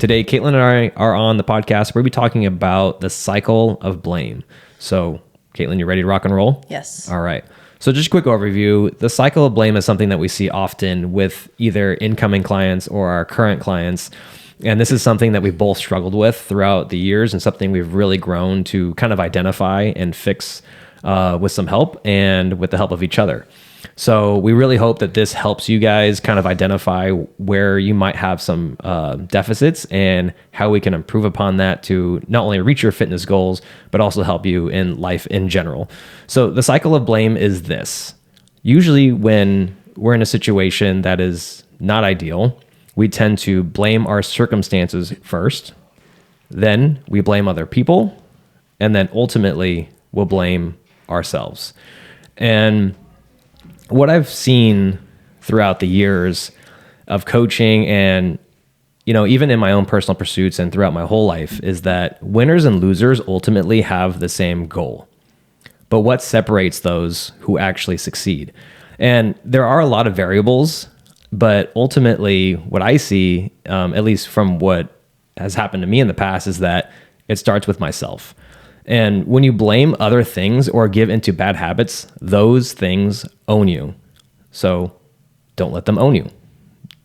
Today, Caitlin and I are on the podcast. We'll be talking about the cycle of blame. So, Caitlin, you ready to rock and roll? Yes. All right. So just a quick overview. The cycle of blame is something that we see often with either incoming clients or our current clients. And this is something that we've both struggled with throughout the years and something we've really grown to kind of identify and fix with some help and with the help of each other. So we really hope that this helps you guys kind of identify where you might have some deficits and how we can improve upon that to not only reach your fitness goals, but also help you in life in general. So the cycle of blame is this. Usually when we're in a situation that is not ideal, we tend to blame our circumstances first, then we blame other people, and then ultimately we'll blame ourselves. And what I've seen throughout the years of coaching and, even in my own personal pursuits and throughout my whole life is that winners and losers ultimately have the same goal. But what separates those who actually succeed? And there are a lot of variables, but ultimately what I see, at least from what has happened to me in the past, is that it starts with myself. And when you blame other things or give into bad habits, those things own you. So don't let them own you.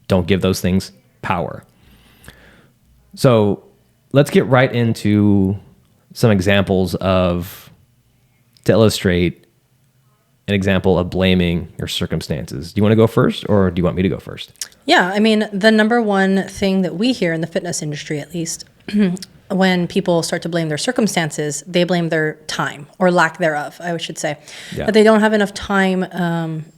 Don't give those things power. So let's get right into some examples to illustrate an example of blaming your circumstances. Do you want to go first or do you want me to go first? Yeah. I mean, the number one thing that we hear in the fitness industry, at least, when people start to blame their circumstances, they blame their time or lack thereof, I should say. Yeah. That they don't have enough time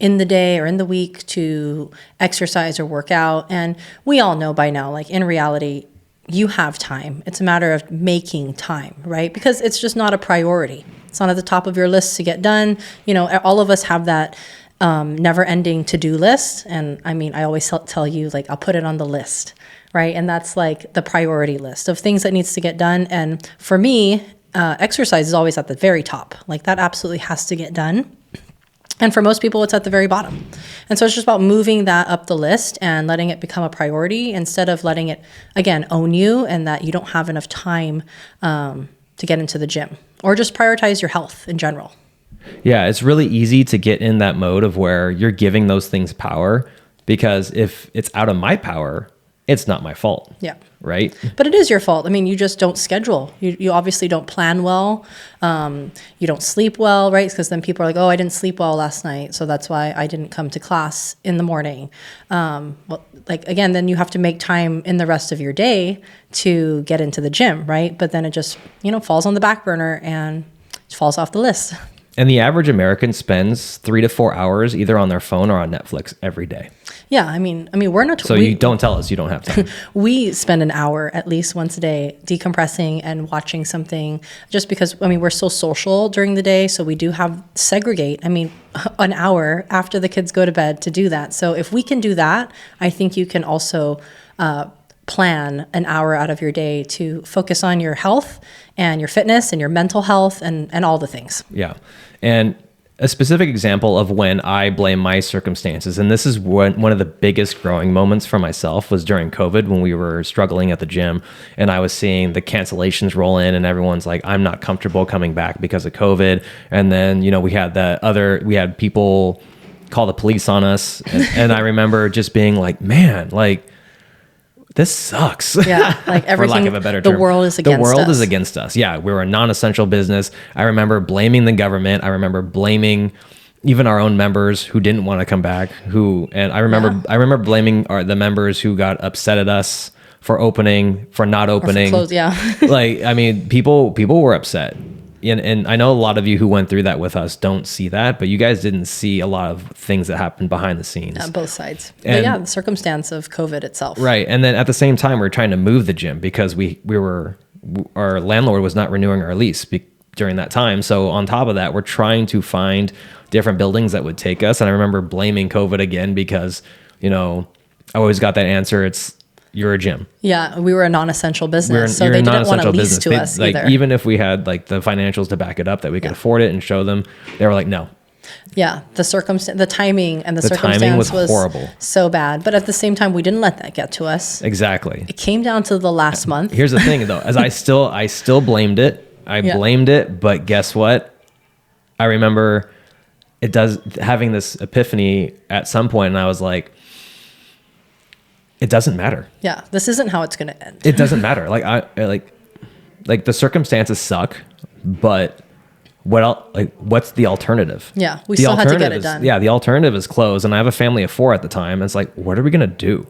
in the day or in the week to exercise or work out. And we all know by now, like in reality, you have time. It's a matter of making time, right? Because it's just not a priority. It's not at the top of your list to get done. All of us have that never-ending to-do list. And I mean, I always tell you, like, I'll put it on the list. Right. And that's like the priority list of things that needs to get done. And for me, exercise is always at the very top. Like that absolutely has to get done. And for most people, it's at the very bottom. And so it's just about moving that up the list and letting it become a priority instead of letting it, again, own you and that you don't have enough time to get into the gym or just prioritize your health in general. Yeah, it's really easy to get in that mode of where you're giving those things power because if it's out of my power, it's not my fault. Yeah. Right. But it is your fault. I mean, you just don't schedule. You obviously don't plan well. You don't sleep well, right? Because then people are like, oh, I didn't sleep well last night, so that's why I didn't come to class in the morning. Again, then you have to make time in the rest of your day to get into the gym, right? But then it just, falls on the back burner and falls off the list. And the average American spends 3 to 4 hours either on their phone or on Netflix every day. Yeah, I mean, we're not. So you don't tell us you don't have time. We spend an hour at least once a day decompressing and watching something. Just because we're so social during the day, so we do have segregate. An hour after the kids go to bed to do that. So if we can do that, I think you can also plan an hour out of your day to focus on your health and your fitness and your mental health and all the things. Yeah. And a specific example of when I blame my circumstances, and this is one of the biggest growing moments for myself, was during COVID when we were struggling at the gym and I was seeing the cancellations roll in and everyone's like, I'm not comfortable coming back because of COVID. And then, we had people call the police on us. And I remember just being like, man, like, this sucks. Yeah, like everything, for lack of a better term. The world is against us. The world is against us. Yeah, we were a non-essential business. I remember blaming the government. I remember blaming even our own members who didn't want to come back. I remember blaming the members who got upset at us for not opening. Close, yeah. People were upset. And I know a lot of you who went through that with us don't see that, but you guys didn't see a lot of things that happened behind the scenes. On both sides. But yeah, the circumstance of COVID itself. Right. And then at the same time, we're trying to move the gym because our landlord was not renewing our lease during that time. So on top of that, we're trying to find different buildings that would take us. And I remember blaming COVID again because, I always got that answer. You're a gym. Yeah, we were a non-essential business, so they didn't want to lease to us either. Even if we had like the financials to back it up that we could afford it and show them, they were like, no. Yeah, the timing and the timing circumstance was horrible. so bad. But at the same time, we didn't let that get to us. Exactly. It came down to the last month. Here's the thing though, as I still blamed it. Blamed it, but guess what? I remember having this epiphany at some point, and I was like, it doesn't matter. Yeah, this isn't how it's going to end. It doesn't matter. Like the circumstances suck, but what's the alternative? Yeah, we still had to get it done. Yeah, the alternative is closed, and I have a family of 4 at the time. And it's like, what are we gonna do?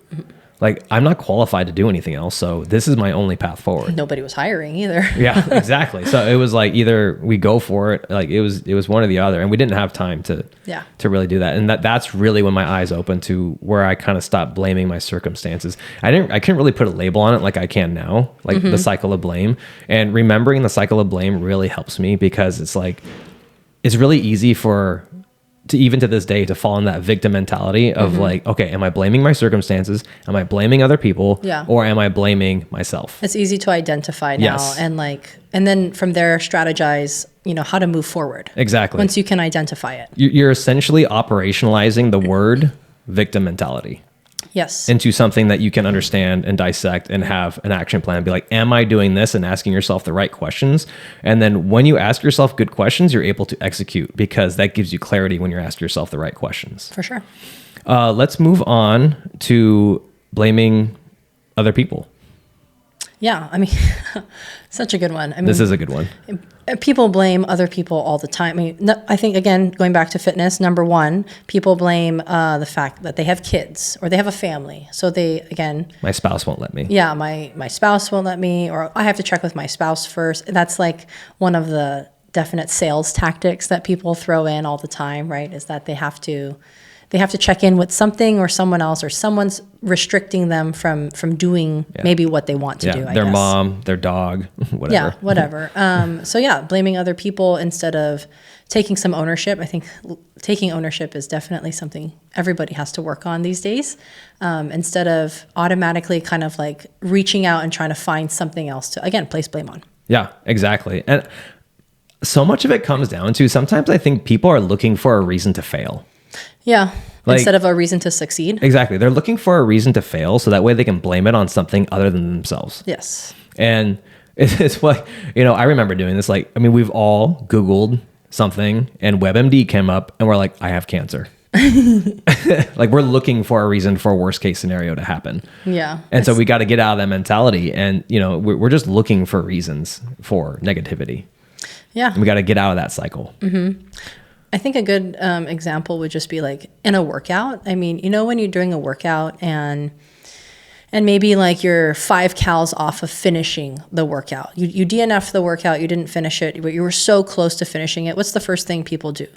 Like, I'm not qualified to do anything else, so this is my only path forward. Nobody was hiring either. Yeah, exactly. So it was like either we go for it, like it was one or the other, and we didn't have time to really do that. And that's really when my eyes opened to where I kind of stopped blaming my circumstances. I couldn't really put a label on it like I can now, like the cycle of blame. And remembering the cycle of blame really helps me, because it's like it's really easy even to this day to fall in that victim mentality of like, okay, am I blaming my circumstances? Am I blaming other people? Yeah. Or am I blaming myself? It's easy to identify now. Yes. And then from there strategize, how to move forward. Exactly. Once you can identify it. You're essentially operationalizing the word victim mentality. Yes. Into something that you can understand and dissect and have an action plan. Be like, am I doing this? And asking yourself the right questions. And then when you ask yourself good questions, you're able to execute, because that gives you clarity when you're asking yourself the right questions. For sure. Let's move on to blaming other people. Yeah. I mean, such a good one. I mean, This is a good one. People blame other people all the time. I mean, I think, again, going back to fitness, number one, people blame the fact that they have kids or they have a family. So my spouse won't let me. Yeah, my spouse won't let me, or I have to check with my spouse first. That's like one of the definite sales tactics that people throw in all the time, right? Is that they have to check in with something or someone else, or someone's restricting them from doing maybe what they want to do. Their mom, their dog, whatever. Yeah, whatever. So blaming other people instead of taking some ownership. I think taking ownership is definitely something everybody has to work on these days. Instead of automatically kind of like reaching out and trying to find something else to, again, place blame on. Yeah, exactly. And so much of it comes down to, sometimes I think people are looking for a reason to fail. Yeah. Instead of a reason to succeed. Exactly. They're looking for a reason to fail, so that way they can blame it on something other than themselves. Yes. And it's what, I remember doing this. Like, I mean, we've all Googled something and WebMD came up and we're like, I have cancer. Like, we're looking for a reason for a worst case scenario to happen. Yeah. And so we got to get out of that mentality. And, we're just looking for reasons for negativity. Yeah. And we got to get out of that cycle. Mm-hmm. I think a good example would just be like in a workout. I mean, when you're doing a workout and maybe like you're 5 cals off of finishing the workout. You DNF'd the workout, you didn't finish it, but you were so close to finishing it. What's the first thing people do?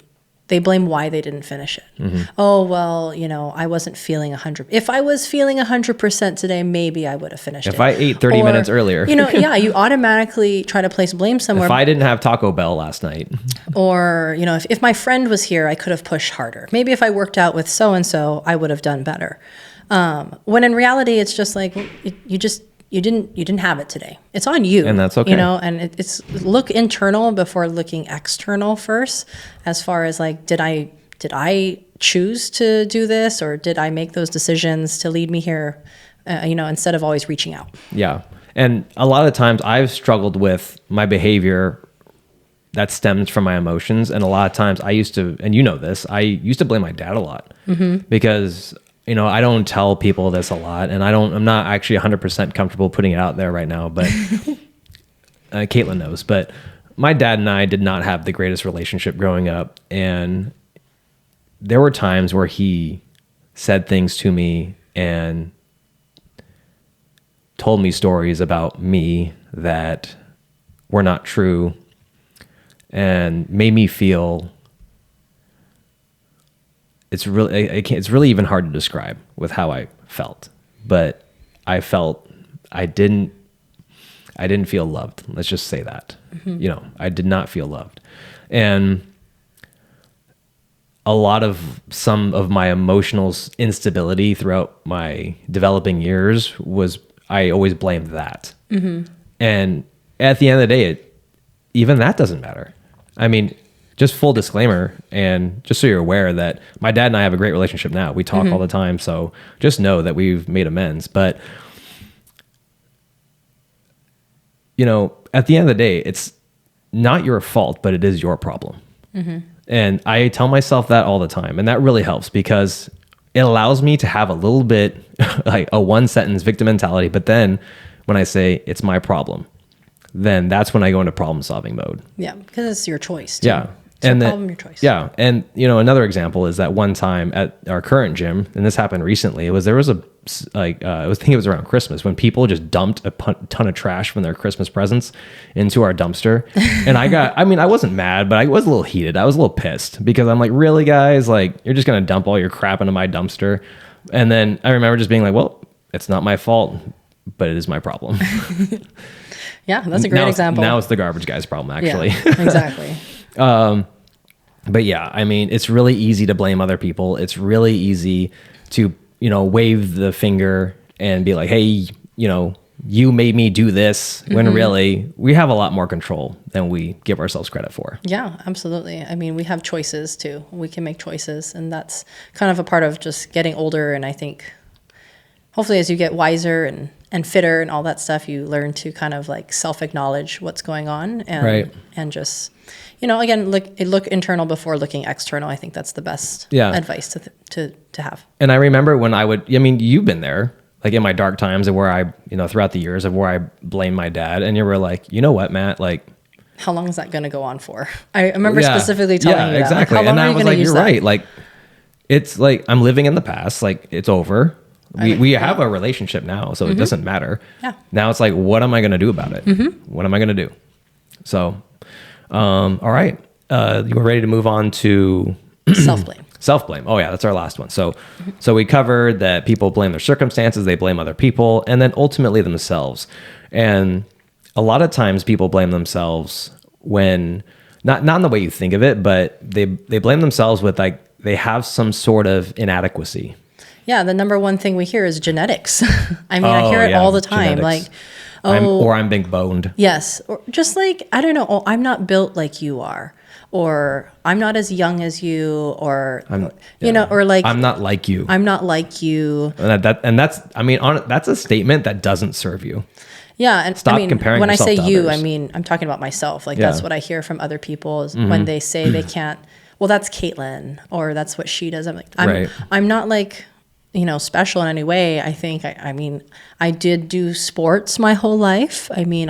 They blame why they didn't finish it. Mm-hmm. Oh, well, I wasn't feeling 100. If I was feeling 100% today, maybe I would have finished it. If I ate 30 minutes earlier. You automatically try to place blame somewhere. If I didn't have Taco Bell last night. Or, if my friend was here, I could have pushed harder. Maybe if I worked out with so-and-so, I would have done better. When in reality, it's just like, you didn't have it today. It's on you. And that's okay. And it's look internal before looking external first, as far as like, did I choose to do this, or did I make those decisions to lead me here, instead of always reaching out. Yeah. And a lot of times I've struggled with my behavior that stems from my emotions. And a lot of times I used to blame my dad a lot, because I don't tell people this a lot, and I'm not actually 100% comfortable putting it out there right now, but Caitlin knows. But my dad and I did not have the greatest relationship growing up, and there were times where he said things to me and told me stories about me that were not true, and made me feel. It's really even hard to describe with how I felt, but I felt I didn't feel loved. Let's just say that. Mm-hmm. I did not feel loved. And some of my emotional instability throughout my developing years I always blamed that. Mm-hmm. And at the end of the day, even that doesn't matter. I mean, just full disclaimer, and just so you're aware that my dad and I have a great relationship now. We talk all the time. So just know that we've made amends. But, you know, at the end of the day, it's not your fault, but it is your problem. And I tell myself that all the time. And that really helps because it allows me to have a little bit like a one sentence victim mentality. But then when I say it's my problem, then that's when I go into problem solving mode. Yeah. Because it's your choice. Too. Yeah. It's your problem, your choice. Yeah. And, you know, another example is that one time at our current gym, and this happened recently, there was a, I think it was around Christmas when people just dumped a ton of trash from their Christmas presents into our dumpster. And I wasn't mad, but I was a little heated. I was a little pissed because I'm like, really, guys? Like, you're just going to dump all your crap into my dumpster. And then I remember just being like, well, it's not my fault, but it is my problem. Yeah, that's a great example. Now it's the garbage guy's problem, actually. Yeah, exactly. But yeah, I mean, it's really easy to blame other people. It's really easy to, you know, wave the finger and be like, hey, you know, you made me do this, when really we have a lot more control than we give ourselves credit for. Yeah, absolutely. I mean, we have choices too. We can make choices, and that's kind of a part of just getting older. And I think hopefully as you get wiser and fitter and all that stuff, you learn to kind of like self-acknowledge what's going on and just, you know, again, look internal before looking external. I think that's the best advice to have. And I remember when you've been there, like in my dark times and where I, you know, throughout the years of where I blame my dad, and you were like, you know what, Matt, like, how long is that going to go on for? I remember specifically telling you that. Exactly. Like, how long and are I you was going to like, use you're that? right. Like, it's like, I'm living in the past. Like, it's over. We have a relationship now, so it doesn't matter. Yeah. Now it's like, what am I going to do about it? What am I going to do? So, all right. You were ready to move on to self-blame. Self-blame. Oh yeah, that's our last one. So we covered that people blame their circumstances, they blame other people, and then ultimately themselves. And a lot of times people blame themselves when not in the way you think of it, but they blame themselves with like they have some sort of inadequacy. Yeah, the number one thing we hear is genetics. I mean, I hear it all the time. Genetics. Like, I'm big boned. Yes. Or just like, I don't know. Oh, I'm not built like you are. Or I'm not as young as you, or you know, or like I'm not like you. I'm not like you. And that's a statement that doesn't serve you. Yeah, and stop comparing. When I say to you, others. I mean I'm talking about myself. Like that's what I hear from other people is when they say they can't. Well, that's Caitlin, or that's what she does. I'm like, I'm not like, you know, special in any way. I think I mean I did do sports my whole life. I mean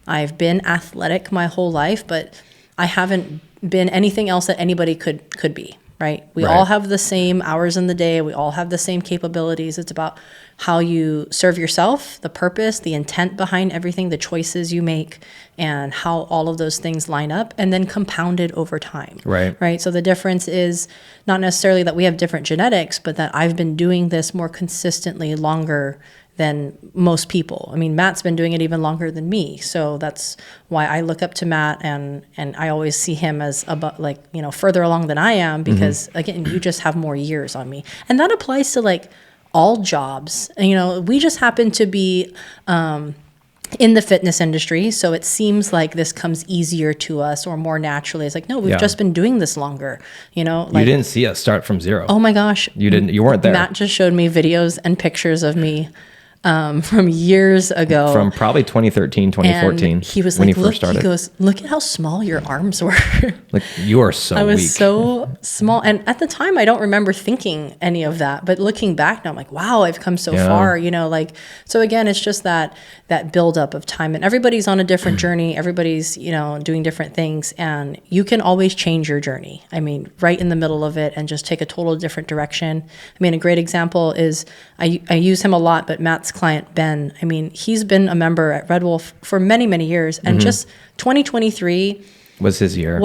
I've been athletic my whole life, but I haven't been anything else that anybody could be, right? We all have the same hours in the day. We all have the same capabilities. It's about how you serve yourself, the purpose, the intent behind everything, the choices you make, and how all of those things line up and then compounded over time. Right. So the difference is not necessarily that we have different genetics, but that I've been doing this more consistently longer than most people. I mean, Matt's been doing it even longer than me. So that's why I look up to Matt, and I always see him as like, you know, further along than I am, because again, you just have more years on me. And that applies to like all jobs. And, you know, we just happen to be in the fitness industry. So it seems like this comes easier to us or more naturally. It's like, no, we've just been doing this longer, you know. Like, you didn't see us start from zero. Oh my gosh. You weren't there. Matt just showed me videos and pictures of me from years ago, from probably 2013, 2014. And he was when like, he first started. He goes, look at how small your arms were. Like, you are so weak. I was so small. And at the time, I don't remember thinking any of that. But looking back now, I'm like, wow, I've come so far, you know, like, so again, it's just that buildup of time, and everybody's on a different journey. Everybody's, you know, doing different things, and you can always change your journey. I mean, right in the middle of it, and just take a total different direction. I mean, a great example is I use him a lot, but Matt's client, Ben, I mean, he's been a member at Red Wolf for many, many years. And just 2023 was his year.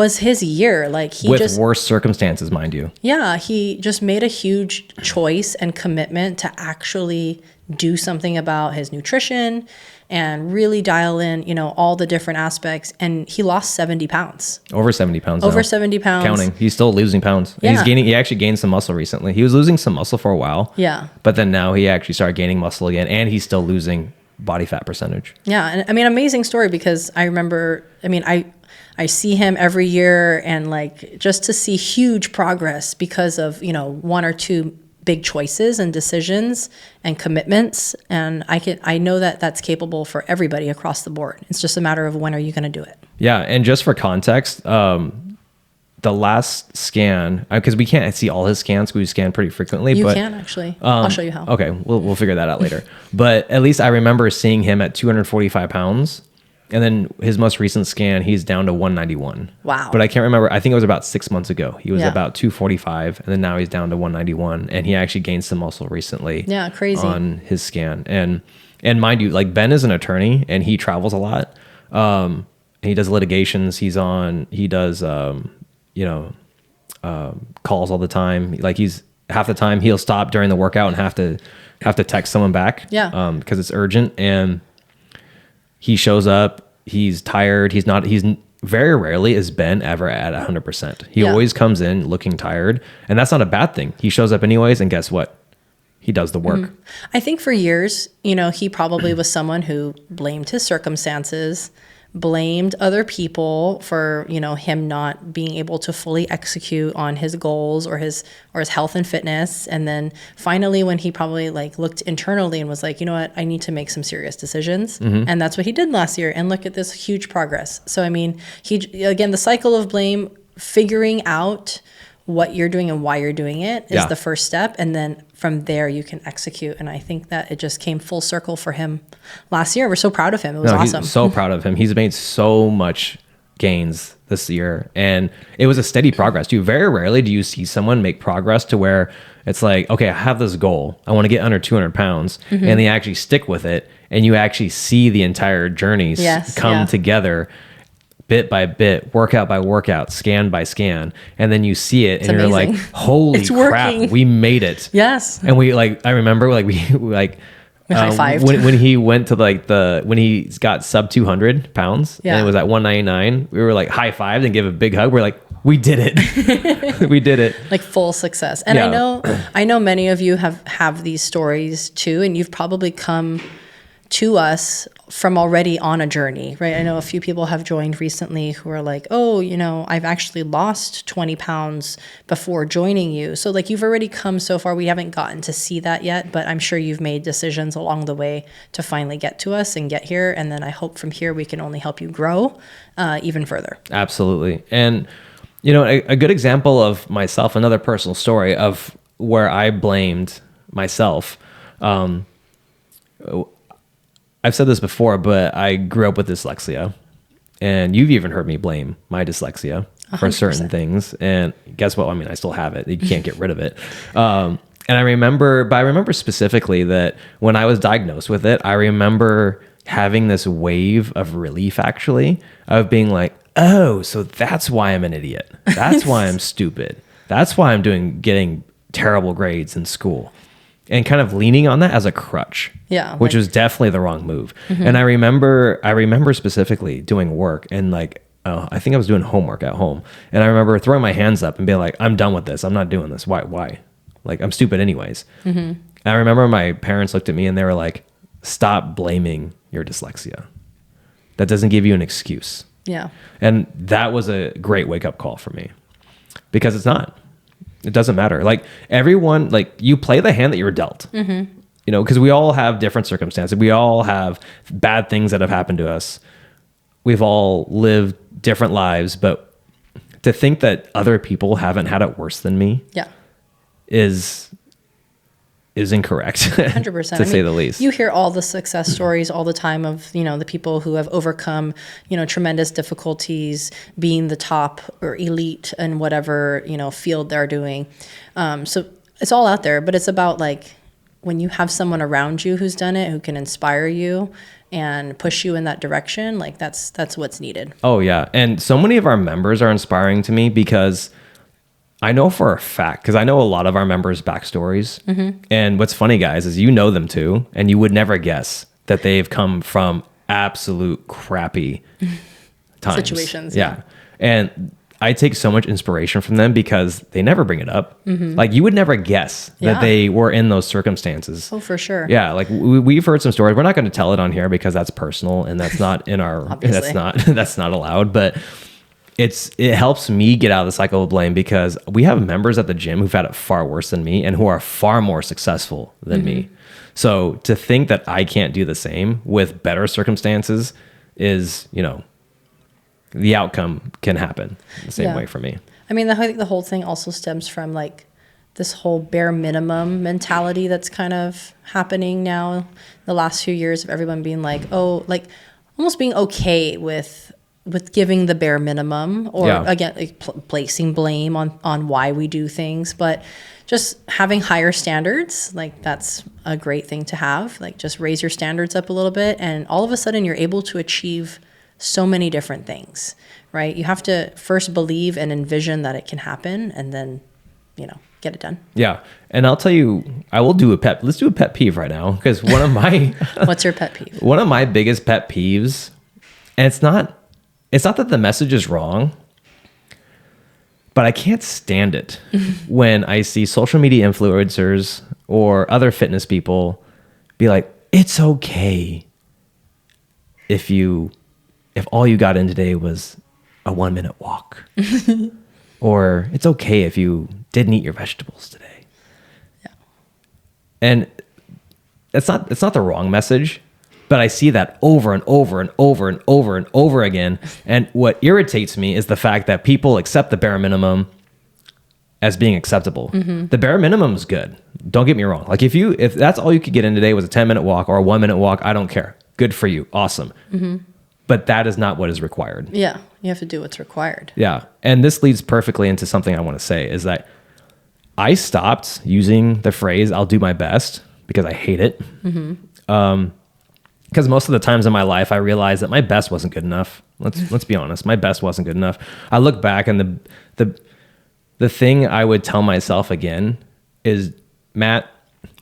Like, he with worse circumstances, mind you. Yeah, he just made a huge choice and commitment to actually do something about his nutrition and really dial in, you know, all the different aspects. And he lost 70 pounds. Over 70 pounds. Over 70 pounds. Counting. He's still losing pounds. Yeah. And he actually gained some muscle recently. He was losing some muscle for a while. Yeah. But then now he actually started gaining muscle again, and he's still losing body fat percentage. Yeah. And I mean, amazing story, because I remember, I mean, I see him every year, and like just to see huge progress because of, you know, one or two big choices and decisions and commitments. And I know that that's capable for everybody across the board. It's just a matter of when are you going to do it? Yeah. And just for context, the last scan, because we can't see all his scans, we scan pretty frequently. You but, can actually. I'll show you how. Okay, we'll figure that out later. But at least I remember seeing him at 245 pounds. And then his most recent scan, he's down to 191. Wow. But I can't remember. I think it was about 6 months ago. He was about 245, and then now he's down to 191. And he actually gained some muscle recently. Yeah, crazy. On his scan. And mind you, like Ben is an attorney, and he travels a lot. And he does litigations. He does calls all the time. Like he's half the time he'll stop during the workout and have to text someone back. Yeah. Because it's urgent, and he shows up, he's tired. He's very rarely is Ben ever at 100%. He always comes in looking tired, and that's not a bad thing. He shows up anyways, and guess what? He does the work. I think for years, you know, he probably was someone who blamed his circumstances, blamed other people for, you know, him not being able to fully execute on his goals or his health and fitness. And then finally, when he probably like looked internally and was like, you know what, I need to make some serious decisions. And that's what he did last year. And look at this huge progress. So, I mean, again, the cycle of blame, figuring out what you're doing and why you're doing it is the first step. And then from there you can execute. And I think that it just came full circle for him last year. We're so proud of him. It was awesome. He's so proud of him. He's made so much gains this year, and it was a steady progress too. Very rarely do you see someone make progress to where it's like, okay, I have this goal. I want to get under 200 pounds and they actually stick with it. And you actually see the entire journeys come together bit by bit, workout by workout, scan by scan, and then you see it, and you're like, "Holy crap, we made it!" Yes, and we like. I remember like we like high-fived when he went to like when he got sub 200 pounds and it was at 199. We were like high-fived and give a big hug. We're like, we did it. We did it. Like full success. And I know many of you have these stories too, and you've probably come to us from already on a journey, right? I know a few people have joined recently who are like, oh, you know, I've actually lost 20 pounds before joining you. So like you've already come so far. We haven't gotten to see that yet, but I'm sure you've made decisions along the way to finally get to us and get here. And then I hope from here we can only help you grow even further. Absolutely. And, you know, a good example of myself, another personal story of where I blamed myself. I've said this before, but I grew up with dyslexia, and you've even heard me blame my dyslexia 100%. For certain things. And guess what? I mean, I still have it. You can't get rid of it. And I remember specifically that when I was diagnosed with it, I remember having this wave of relief, actually, of being like, oh, so that's why I'm an idiot. That's why I'm stupid. That's why I'm getting terrible grades in school. And kind of leaning on that as a crutch, which was definitely the wrong move. And I remember specifically doing work and like, I think I was doing homework at home, and I remember throwing my hands up and being like, I'm done with this. I'm not doing this. Why? Like, I'm stupid anyways. And I remember my parents looked at me and they were like, stop blaming your dyslexia. That doesn't give you an excuse. Yeah. And that was a great wake up call for me, because it's not. It doesn't matter. Like everyone, like you play the hand that you're dealt, you know, because we all have different circumstances. We all have bad things that have happened to us. We've all lived different lives, but to think that other people haven't had it worse than me is incorrect. 100%. to say the least. You hear all the success stories all the time of, you know, the people who have overcome, you know, tremendous difficulties, being the top or elite in whatever, you know, field they're doing. So it's all out there, but it's about like when you have someone around you who's done it, who can inspire you and push you in that direction, like that's what's needed. Oh yeah. And so many of our members are inspiring to me, because I know for a fact, because I know a lot of our members' backstories. And what's funny, guys, is you know them too, and you would never guess that they've come from absolute crappy times. Situations. Yeah. And I take so much inspiration from them because they never bring it up. Like you would never guess that they were in those circumstances. Oh, for sure. Yeah. Like we've heard some stories. We're not going to tell it on here because that's personal and that's not in our, that's not allowed. But it helps me get out of the cycle of blame because we have members at the gym who've had it far worse than me and who are far more successful than me. So to think that I can't do the same with better circumstances is, the outcome can happen the same way for me. I mean, I think the whole thing also stems from like this whole bare minimum mentality that's kind of happening now the last few years of everyone being like, oh, like almost being okay with giving the bare minimum or again, like placing blame on why we do things, but just having higher standards, like that's a great thing to have. Like just raise your standards up a little bit and all of a sudden you're able to achieve so many different things, right? You have to first believe and envision that it can happen and then, get it done. Yeah. And I'll tell you, let's do a pet peeve right now. Because one of my, what's your pet peeve? One of my biggest pet peeves, and it's not that the message is wrong, but I can't stand it when I see social media influencers or other fitness people be like, it's okay if all you got in today was a 1 minute walk. Or it's okay if you didn't eat your vegetables today. Yeah. And it's not the wrong message, but I see that over and over and over and over and over again. And what irritates me is the fact that people accept the bare minimum as being acceptable. The bare minimum is good. Don't get me wrong. Like if that's all you could get in today was a 10-minute walk or a 1 minute walk, I don't care. Good for you. Awesome. But that is not what is required. Yeah. You have to do what's required. Yeah. And this leads perfectly into something I want to say is that I stopped using the phrase, I'll do my best, because I hate it. Because most of the times in my life, I realized that my best wasn't good enough. Let's be honest. My best wasn't good enough. I look back and the thing I would tell myself again is, Matt,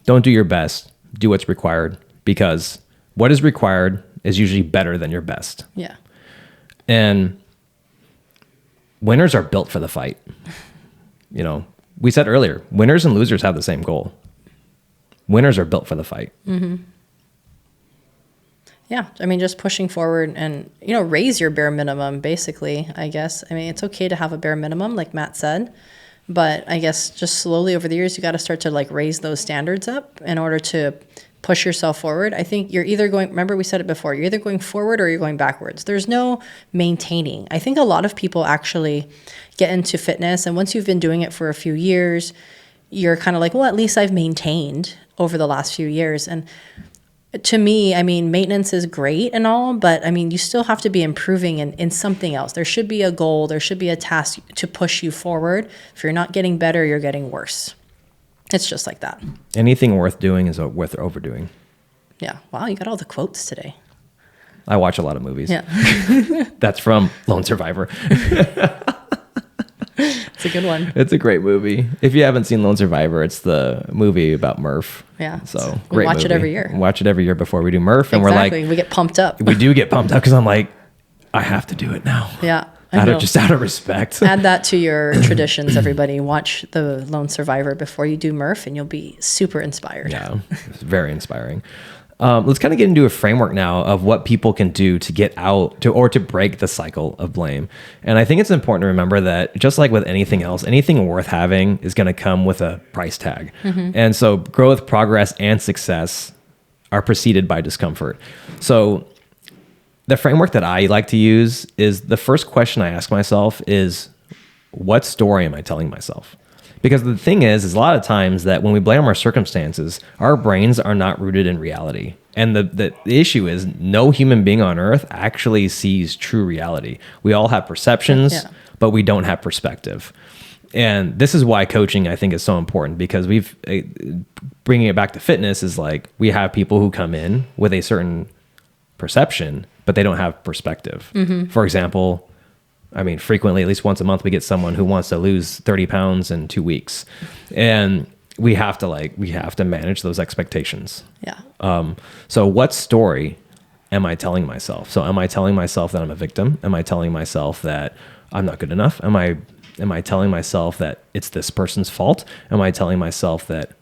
don't do your best. Do what's required, because what is required is usually better than your best. Yeah. And winners are built for the fight. We said earlier, winners and losers have the same goal. Winners are built for the fight. Yeah. I mean, just pushing forward and, raise your bare minimum, basically, I guess. I mean, it's okay to have a bare minimum, like Matt said, but I guess just slowly over the years, you got to start to like raise those standards up in order to push yourself forward. I think you're either remember we said it before, you're either going forward or you're going backwards. There's no maintaining. I think a lot of people actually get into fitness, and once you've been doing it for a few years, you're kind of like, well, at least I've maintained over the last few years. And to me, I mean, maintenance is great and all, but I mean, you still have to be improving in something else. There should be a goal. There should be a task to push you forward. If you're not getting better, you're getting worse. It's just like that. Anything worth doing is worth overdoing. Yeah. Wow, you got all the quotes today. I watch a lot of movies. Yeah. That's from Lone Survivor. It's a good one. It's a great movie. If you haven't seen Lone Survivor, it's the movie about Murph. Yeah. So we watch it every year. We watch it every year before we do Murph. And exactly. we're like, we get pumped up. We do get pumped up because I'm like, I have to do it now. Yeah. Out of respect. Add that to your traditions, everybody. Watch the Lone Survivor before you do Murph, and you'll be super inspired. Yeah, it's very inspiring. Let's kind of get into a framework now of what people can do to get out to break the cycle of blame. And I think it's important to remember that just like with anything else, anything worth having is going to come with a price tag. And so growth, progress, and success are preceded by discomfort. So the framework that I like to use is the first question I ask myself is, what story am I telling myself? Because the thing is a lot of times that when we blame our circumstances, our brains are not rooted in reality. And the issue is no human being on earth actually sees true reality. We all have perceptions, but we don't have perspective. And this is why coaching, I think, is so important, because bringing it back to fitness is like we have people who come in with a certain perception, but they don't have perspective. For example, I mean, frequently, at least once a month, we get someone who wants to lose 30 pounds in 2 weeks. And we have to manage those expectations. Yeah. So what story am I telling myself? So am I telling myself that I'm a victim? Am I telling myself that I'm not good enough? Am I telling myself that it's this person's fault? Am I telling myself that,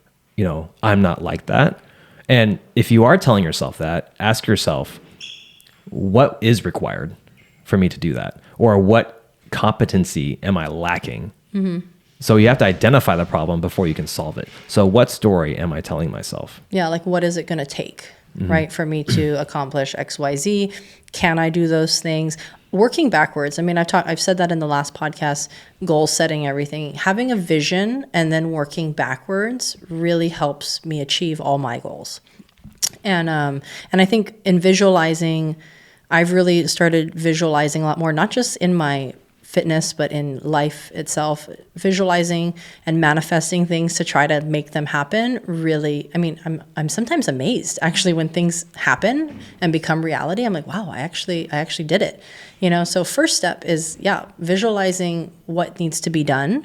I'm not like that? And if you are telling yourself that, ask yourself, what is required for me to do that? Or what competency am I lacking? So you have to identify the problem before you can solve it. So what story am I telling myself? Yeah, like what is it going to take, right, for me to accomplish X, Y, Z? Can I do those things? Working backwards. I mean, I've said that in the last podcast, goal setting, everything. Having a vision and then working backwards really helps me achieve all my goals. And I think in visualizing, I've really started visualizing a lot more, not just in my fitness, but in life itself, visualizing and manifesting things to try to make them happen. Really, I mean, I'm sometimes amazed actually when things happen and become reality. I'm like, wow, I actually did it. So first step is, visualizing what needs to be done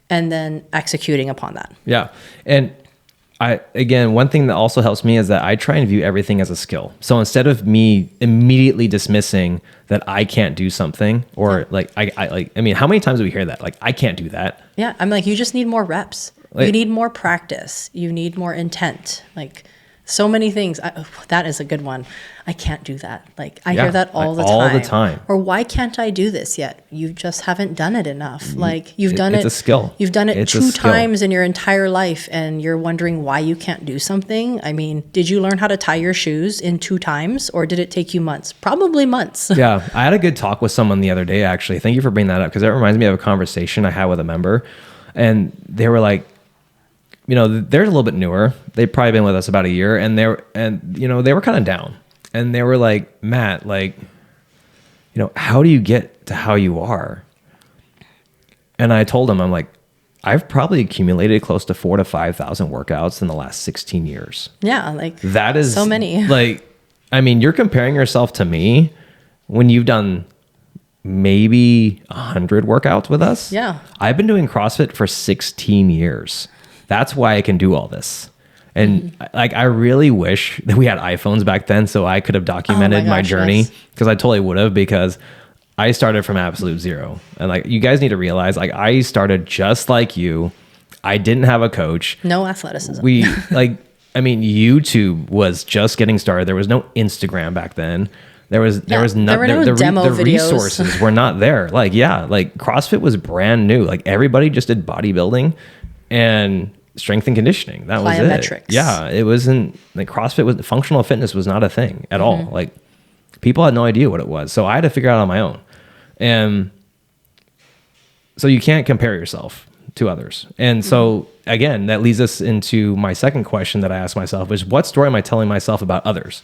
and then executing upon that. Yeah. And one thing that also helps me is that I try and view everything as a skill. So instead of me immediately dismissing that I can't do something, or I mean, how many times do we hear that? Like, I can't do that. Yeah. I'm like, you just need more reps. You need more practice. You need more intent. Like, so many things. That is a good one. I can't do that. Like, I hear that all the time. All the time. Or why can't I do this yet? You just haven't done it enough. Like, you've done it. It's a skill. You've done it 2 times in your entire life, and you're wondering why you can't do something. I mean, did you learn how to tie your shoes in 2 times, or did it take you months? Probably months. Yeah. I had a good talk with someone the other day, actually. Thank you for bringing that up, because that reminds me of a conversation I had with a member, and they were like, they're a little bit newer. They've probably been with us about a year, and they were kind of down, and they were like, Matt, like, how do you get to how you are? And I told them, I'm like, I've probably accumulated close to 4,000 to 5,000 workouts in the last 16 years. Yeah. Like, that is so many. Like, I mean, you're comparing yourself to me when you've done maybe 100 workouts with us. Yeah. I've been doing CrossFit for 16 years. That's why I can do all this. And like, I really wish that we had iPhones back then so I could have documented my journey, because I totally would have, because I started from absolute zero. And like, you guys need to realize, like, I started just like you. I didn't have a coach. No athleticism. YouTube was just getting started. There was no Instagram back then. There was nothing. The videos. Resources were not there. Like CrossFit was brand new. Like, everybody just did bodybuilding and strength and conditioning. That was it. Yeah, it wasn't like CrossFit functional fitness was not a thing at all. Like, people had no idea what it was. So I had to figure it out on my own. And so you can't compare yourself to others. And so again, that leads us into my second question that I ask myself is, what story am I telling myself about others?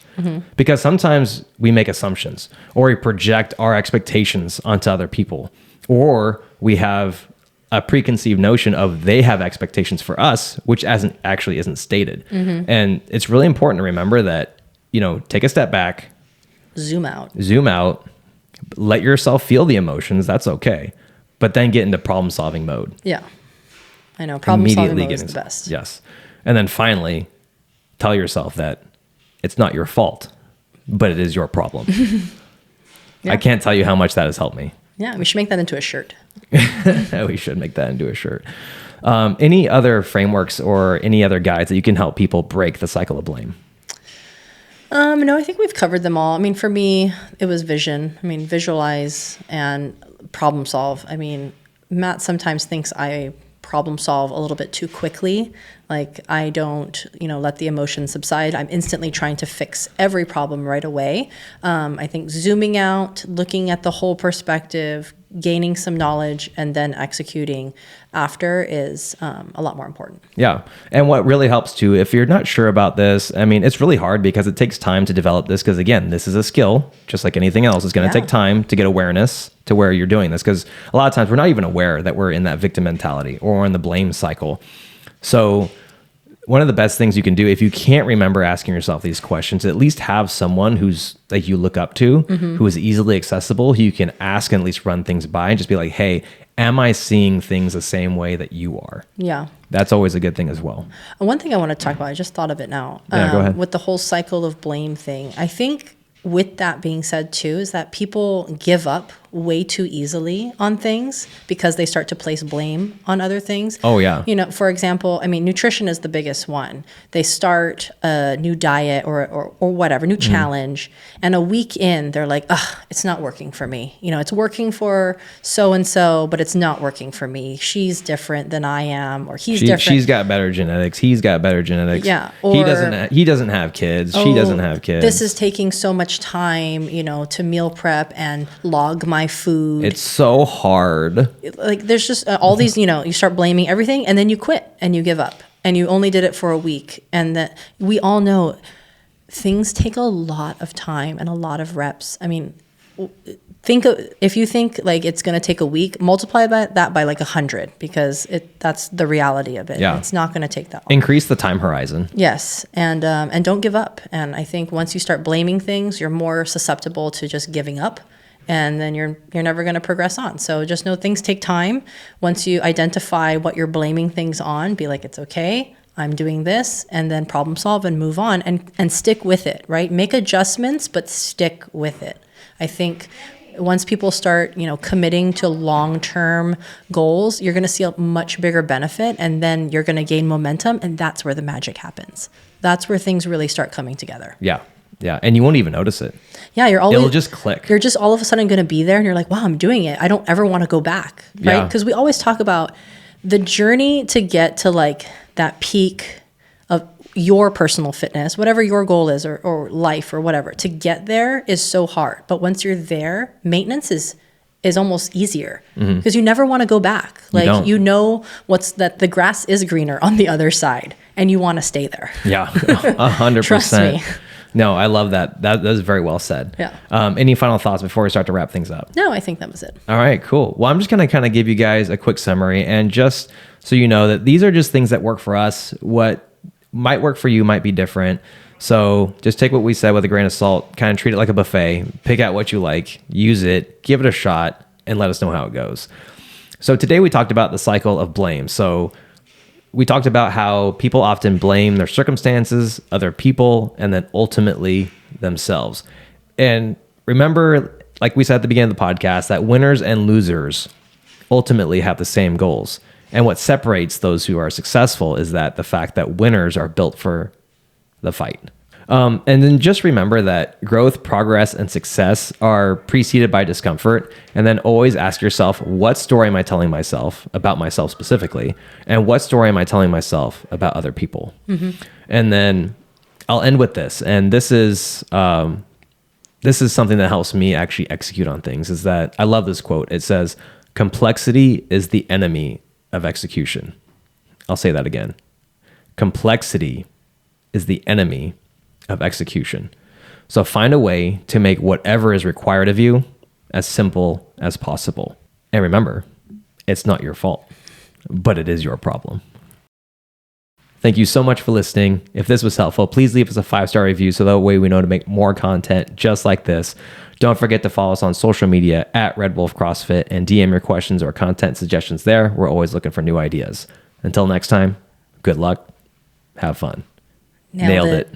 Because sometimes we make assumptions, or we project our expectations onto other people, or we have a preconceived notion of they have expectations for us, which isn't stated. And it's really important to remember that, take a step back, zoom out, let yourself feel the emotions. That's okay. But then get into problem solving mode. Yeah. I know. Problem solving mode is the best. Yes. And then finally tell yourself that it's not your fault, but it is your problem. I can't tell you how much that has helped me. Yeah, we should make that into a shirt. We should make that into a shirt. Any other frameworks or any other guides that you can help people break the cycle of blame? No, I think we've covered them all. I mean, for me, it was vision. I mean, visualize and problem solve. I mean, Matt sometimes thinks I problem solve a little bit too quickly. Like, I don't, let the emotions subside. I'm instantly trying to fix every problem right away. I think zooming out, looking at the whole perspective, gaining some knowledge, and then executing after is a lot more important. Yeah. And what really helps too, if you're not sure about this, I mean, it's really hard because it takes time to develop this. Because again, this is a skill, just like anything else. It's going to take time to get awareness to where you're doing this. Because a lot of times we're not even aware that we're in that victim mentality or in the blame cycle. So one of the best things you can do, if you can't remember asking yourself these questions, at least have someone who's like you look up to, who is easily accessible, who you can ask and at least run things by and just be like, hey, am I seeing things the same way that you are? Yeah. That's always a good thing as well. One thing I want to talk about, I just thought of it now. Yeah, go ahead. With the whole cycle of blame thing, I think with that being said too, is that people give up way too easily on things because they start to place blame on other things. Oh, yeah. You know, for example, I mean, nutrition is the biggest one. They start a new diet or whatever, new challenge, and a week in, they're like, ugh, it's not working for me. You know, it's working for so-and-so, but it's not working for me. She's different than I am, or he's different. She's got better genetics. He's got better genetics. Yeah. He doesn't have kids. She doesn't have kids. This is taking so much time, you know, to meal prep and log my food. It's so hard. Like there's just all these, you know, you start blaming everything and then you quit and you give up and you only did it for a week. And that we all know things take a lot of time and a lot of reps. I mean, if you think like it's going to take a week, multiply that by like 100 because that's the reality of it. Yeah. It's not going to take that long. Increase the time horizon. Yes. And don't give up. And I think once you start blaming things, you're more susceptible to just giving up. And then you're never going to progress on. So just know things take time. Once you identify what you're blaming things on, be like, it's okay, I'm doing this, and then problem solve and move on and stick with it, right? Make adjustments, but stick with it. I think once people start, you know, committing to long-term goals, you're going to see a much bigger benefit, and then you're going to gain momentum, and that's where the magic happens. That's where things really start coming together. Yeah. Yeah. And you won't even notice it. Yeah, it'll just click. You're just all of a sudden going to be there and you're like, wow, I'm doing it. I don't ever want to go back, right? Because we always talk about the journey to get to like that peak of your personal fitness, whatever your goal is or life or whatever, to get there is so hard. But once you're there, maintenance is almost easier because you never want to go back. Like you know that the grass is greener on the other side and you want to stay there. Yeah, 100%. Trust me. No, I love that. That was very well said. Yeah. Any final thoughts before we start to wrap things up? No, I think that was it. All right, cool. Well, I'm just going to kind of give you guys a quick summary and just so you know that these are just things that work for us. What might work for you might be different. So just take what we said with a grain of salt, kind of treat it like a buffet, pick out what you like, use it, give it a shot, and let us know how it goes. So today we talked about the cycle of blame. So we talked about how people often blame their circumstances, other people, and then ultimately themselves. And remember, like we said at the beginning of the podcast, that winners and losers ultimately have the same goals. And what separates those who are successful is that the fact that winners are built for the fight. And then just remember that growth, progress, and success are preceded by discomfort. And then always ask yourself, what story am I telling myself about myself specifically? And what story am I telling myself about other people? Mm-hmm. And then I'll end with this. And this is something that helps me actually execute on things, is that I love this quote. It says, complexity is the enemy of execution. I'll say that again. Complexity is the enemy of execution. So find a way to make whatever is required of you as simple as possible. And remember, it's not your fault, but it is your problem. Thank you so much for listening. If this was helpful, please leave us a 5-star review so that way we know to make more content just like this. Don't forget to follow us on social media at Red Wolf CrossFit and DM your questions or content suggestions there. We're always looking for new ideas. Until next time, good luck. Have fun. Nailed it.